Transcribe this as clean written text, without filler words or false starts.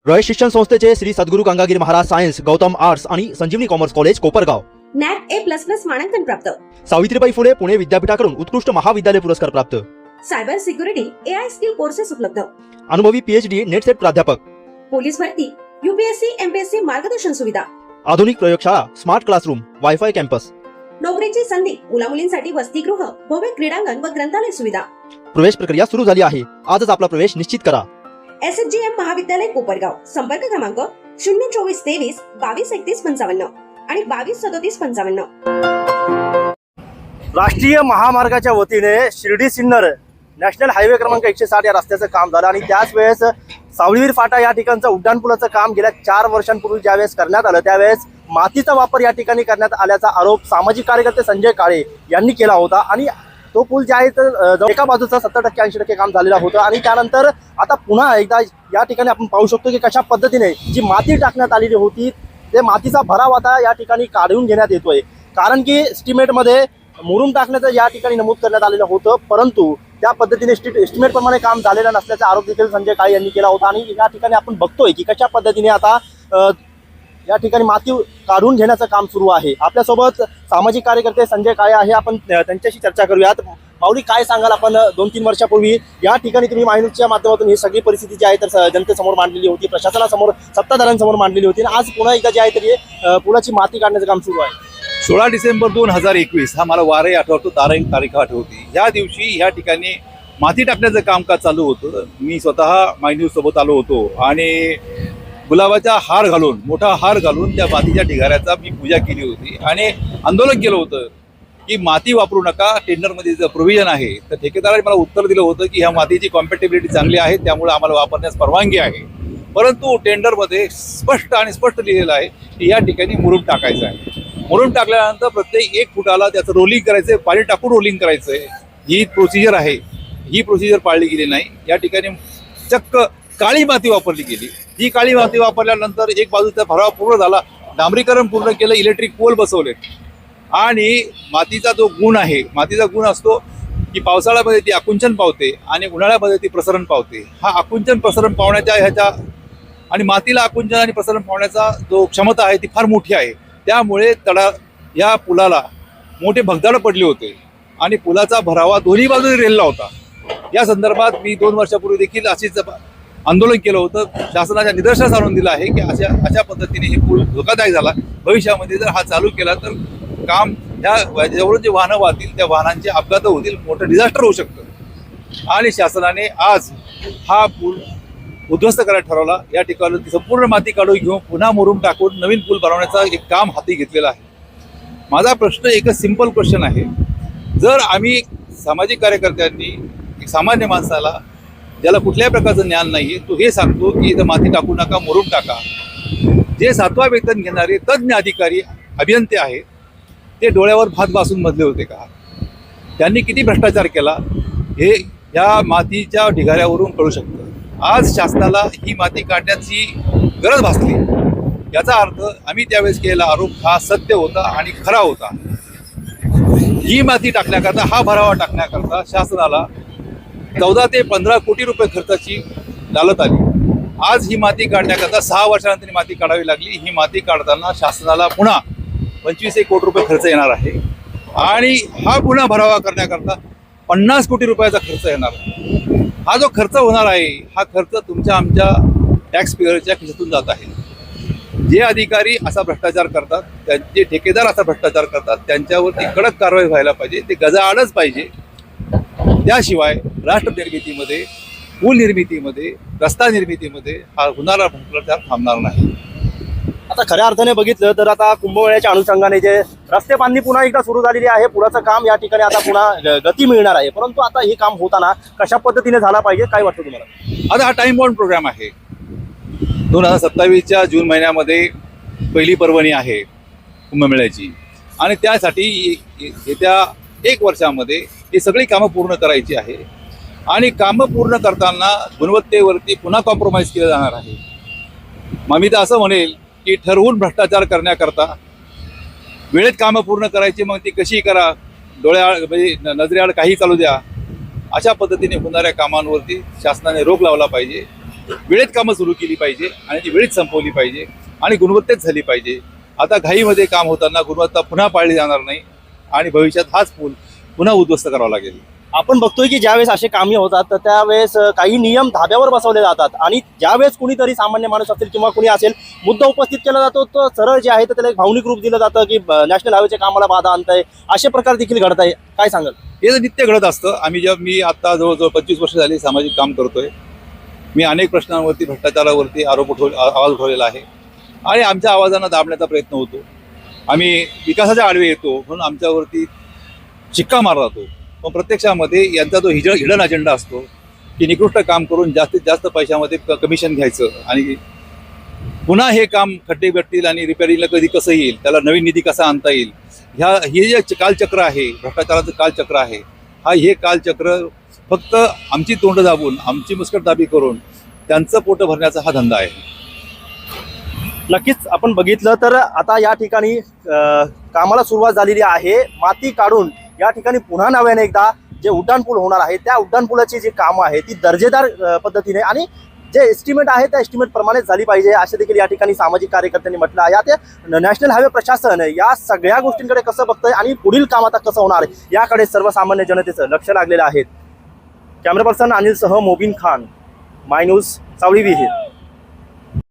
रयत शिक्षण संस्थेचे Shri Sadguru Gangagiri Maharaj science, Gautam arts आणि Sanjivani commerce college Kopargaon, NAAC A++ मानांकन प्राप्त, सावित्रीबाई फुले पुणे विद्यापीठाकडून उत्कृष्ट महाविद्यालय पुरस्कार प्राप्त, cyber security AI skill courses उपलब्ध, अनुभवी PhD नेट सेट प्राध्यापक, पोलीस भरती UPSC MPSC मार्गदर्शन सुविधा, आधुनिक प्रयोगशाळा, स्मार्ट क्लासरूम, वायफाय कॅम्पस, नोकरीची संधी, मुलामुलींसाठी वसतिगृह, भव्य क्रीडांगण व ग्रंथालय सुविधा. प्रवेश प्रक्रिया सुरू झाली आहे. आजच आपला प्रवेश निश्चित करा. SHGM महाविद्यालय कोपरगाव. संपर्क क्रमांक 02423 223155 आणि 223755. राष्ट्रीय महामार्गाच्या वतीने शिर्डी सिन्नर नॅशनल हायवे क्रमांक 160 या रस्त्याचं काम झालं आणि त्याच वेळेस सावळीवीर फाटा या ठिकाणचं उड्डाणपुलाचं काम गेल्या 4 वर्षांपूर्वी ज्यावेळेस करण्यात आलं त्यावेळेस मातीचा वापर या ठिकाणी करण्यात आल्याचा आरोप सामाजिक कार्यकर्ते संजय काळे यांनी केला होता. आणि तो पूल जे आहे तर एका बाजूचा 70% 80% काम झालेलं होतं आणि त्यानंतर आता पुन्हा एकदा या ठिकाणी आपण पाहू शकतो की कशा पद्धतीने जी माती टाकण्यात आलेली होती ते मातीचा भराव आता या ठिकाणी काढून घेण्यात येतोय. कारण की एस्टिमेटमध्ये मुरुम टाकण्याचं या ठिकाणी नमूद करण्यात आलेलं होतं, परंतु त्या पद्धतीने एस्टिमेट प्रमाणे काम झालेलं नसल्याचा आरोप देखील संजय काळे यांनी केला होता. आणि या ठिकाणी आपण बघतोय की कशा पद्धतीने आता या ठिकाणी माती काढून घेण्याचं काम सुरू आहे. आपल्यासोबत सामाजिक कार्यकर्ते संजय काळे आहे, आपण त्यांच्याशी चर्चा करूयात. माऊली, काय सांगाल, आपण 2-3 वर्षापूर्वी या ठिकाणी तुम्ही माहितीच्या माध्यमातून ही सगळी परिस्थिती जी आहे तर जनतेसमोर मांडलेली होती, प्रशासनासमोर, सत्ताधाऱ्यांसमोर मांडलेली होती आणि आज पुन्हा एकदा जे आहे तरी पुलाची माती काढण्याचं काम सुरू आहे. 16 डिसेंबर 2021 हा मला वारही आठवतो, तारीख आठवती. या दिवशी या ठिकाणी माती टाकण्याचं कामकाज चालू होतं. मी स्वतः माय न्यूज सोबत आलो होतो आणि गुलाबाचा हार घालून, मोठा हार घालून त्या मातीच्या ढिगाऱ्याचा मी पूजा केली होती आणि आंदोलन केलं होतं की माती वापरू नका. टेंडरमध्ये जर प्रोव्हिजन आहे तर ठेकेदाराने मला उत्तर दिलं होतं की ह्या मातीची कॉम्पॅटिबिलिटी चांगली आहे, त्यामुळे आम्हाला वापरण्यास परवानगी आहे. परंतु टेंडरमध्ये स्पष्ट लिहिलेलं आहे की या ठिकाणी मुरुम टाकायचं आहे. मुरुम टाकल्यानंतर प्रत्येक 1 फुटाला त्याचं रोलिंग करायचं, पाणी टाकून रोलिंग करायचं आहे. ही प्रोसिजर आहे. ही प्रोसिजर पाळली गेली नाही. या ठिकाणी चक्क काळी माती वापरली गेली. ही काळी माती वापरल्यानंतर एक बाजूचा भराव पूर्ण झाला, डांबरीकरण पूर्ण केलं, इलेक्ट्रिक पोल बसवले आणि मातीचा जो गुण आहे, मातीचा गुण असतो की पावसाळ्यामध्ये ती आकुंचन पावते आणि उन्हाळ्यामध्ये ती प्रसरण पावते. हा आकुंचन प्रसरण पावण्याच्या ह्याच्या आणि मातीला आकुंचन आणि प्रसरण पावण्याचा जो क्षमता आहे ती फार मोठी आहे. त्यामुळे या पुलाला मोठे भगदाड पडले होते आणि पुलाचा भरावा दोन्ही बाजूने रेलला होता. या संदर्भात मी 2 वर्षापूर्वी देखील अशीच आंदोलन केलं होतं. शासनाच्या निदर्शनास आणून दिलं आहे की अशा पद्धतीने हे पूल धोकादायक झाला. भविष्यामध्ये जर हा चालू केला तर काम याच्यावरून जे वाहनं वाहतील त्या वाहनांचे अपघात होतील, मोठं डिझास्टर होऊ शकतं. आणि शासनाने आज हा पूल उद्ध्वस्त करायला ठरवला. या ठिकाणी संपूर्ण माती काढून घेऊन पुन्हा मुरुम टाकून नवीन पूल बनवण्याचं एक काम हाती घेतलेलं आहे. माझा प्रश्न एकच सिंपल क्वेश्चन आहे. जर आम्ही सामाजिक कार्यकर्त्यांनी एक सामान्य माणसाला ज्याला कुठल्याही प्रकारचं ज्ञान नाही आहे तो हे सांगतो की इथं माती टाकू नका, मुरुम टाका. जे 7वा वेतन घेणारे तज्ज्ञ अधिकारी अभियंते आहेत ते डोळ्यावर भात बासून मधले होते का? त्यांनी किती भ्रष्टाचार केला हे या मातीच्या ढिगाऱ्यावरून कळू शकतं. आज शासनाला ही माती काढण्याची गरज भासली. याचा अर्थ आम्ही त्यावेळेस केलेला आरोप हा सत्य होता आणि खरा होता. ही माती टाकण्याकरता, हा भरावा टाकण्याकरता शासनाला 14 ते 15 कोटी रुपये खर्चाची लालत आली. आज ही माती काढण्याकरता 6 वर्षानंतर ही माती काढावी लागली. ही माती काढताना शासनाला पुन्हा 25 कोटी रुपये खर्च येणार आहे आणि हा पुन्हा भरावा करण्याकरता 50 कोटी रुपयाचा खर्च येणार. हा जो खर्च होणार आहे हा खर्च तुमच्या आमच्या टॅक्स पेअरच्या खिशातून जात आहे. जे अधिकारी असा भ्रष्टाचार करतात, जे ठेकेदार असा भ्रष्टाचार करतात त्यांच्यावरती कडक कारवाई व्हायला पाहिजे. ते गजाआडच पाहिजे. त्याशिवाय राष्ट्र निर्मितीमध्ये, पूल निर्मितीमध्ये, रस्ता निर्मितीमध्ये हा होणारा भ्रष्टाचार थांबणार नाही. आता खऱ्या अर्थाने बघितलं तर आता कुंभमेळ्याच्या अनुषंगाने जे रस्ते बांधणी पुन्हा एकदा सुरू झालेली आहे, पुलाचं काम या ठिकाणी आता पुन्हा गती मिळणार आहे. परंतु आता हे काम होताना कशा पद्धतीने झाला पाहिजे, काय वाटतं तुम्हाला? आता हा टाइम बाउंड प्रोग्राम आहे. 2027च्या जून महिन्यामध्ये पहिली पर्वणी आहे कुंभमेळ्याची आणि त्यासाठी येत्या 1 वर्षामध्ये ही सगळी कामं पूर्ण करायची आहे आणि कामं पूर्ण करताना गुणवत्तेवरती पुन्हा कॉम्प्रोमाइज केलं जाणार आहे. मग मी तर असं म्हणेल की ठरवून भ्रष्टाचार करण्याकरता वेळेत कामं पूर्ण करायची, मग ती कशी करा, डोळ्याआड म्हणजे नजरेआड काही चालू द्या, अशा पद्धतीने होणाऱ्या कामांवरती शासनाने रोख लावला पाहिजे. वेळेत कामं सुरू केली पाहिजे आणि ती वेळेत संपवली पाहिजे आणि गुणवत्तेत झाली पाहिजे. आता घाईमध्ये काम होताना गुणवत्ता पुन्हा पाळली जाणार नाही आणि भविष्यात हाच पूल पुन्हा उद्ध्वस्त करावा लागेल. आपण बघतोय की ज्यावेळेस असे कामे होतात तर त्यावेळेस काही नियम धाब्यावर बसवले जातात आणि ज्यावेळेस कुणीतरी सामान्य माणूस असेल किंवा कुणी असेल मुद्दा उपस्थित केला जातो तर सरळ जे आहे तर त्याला एक भावनिक रूप दिलं जातं की नॅशनल हायवेच्या कामाला बाधा आणताय, असे प्रकार देखील घडत आहे. काय सांगाल? हे नित्य घडत असतं. मी आता जवळजवळ 25 वर्ष झाली सामाजिक काम करतोय. मी अनेक प्रश्नांवरती भ्रष्टाचारावरती आवाज उठवलेला आहे आणि आमच्या आवाजांना दाबण्याचा प्रयत्न होतो. आम्ही विकासाच्या आडवे येतो म्हणून आमच्यावरती शिक्का मारला जातो. पण प्रत्यक्षामध्ये यांचा जो हिडन अजेंडा असतो की निकृष्ट काम करून जास्तीत जास्त पैशामध्ये कमिशन घ्यायचं आणि पुन्हा हे काम खड्डे भेटतील आणि रिपेअरिंगला कधी कसं येईल, त्याला नवीन निधी कसा आणता येईल, हे जे कालचक्र आहे, भ्रष्टाचाराचं कालचक्र आहे, हे कालचक्र फक्त आमची तोंड दाबून आमची मुस्कटदाबी करून त्यांचं पोट भरण्याचा हा धंदा आहे. नक्कीच आपण बघितलं तर आता या ठिकाणी कामाला सुरुवात झालेली आहे. माती काढून या ठिकाणी पुन्हा नव्याने एकदा जे उड्डाणपूल होणार आहे त्या उड्डाणपुलाची जी कामं आहे ती दर्जेदार पद्धतीने आणि जे एस्टिमेट आहे त्या एस्टिमेट प्रमाणेच झाली पाहिजे असे देखील या ठिकाणी सामाजिक कार्यकर्त्यांनी म्हटलं आहे. यात नॅशनल हायवे प्रशासन या सगळ्या गोष्टींकडे कसं बघतंय आणि पुढील काम आता कसं होणार आहे याकडे सर्वसामान्य जनतेचं लक्ष लागलेलं आहे. कॅमेरा पर्सन अनिलसह मोबिन खान, माय न्यूज, सावळी विहीर.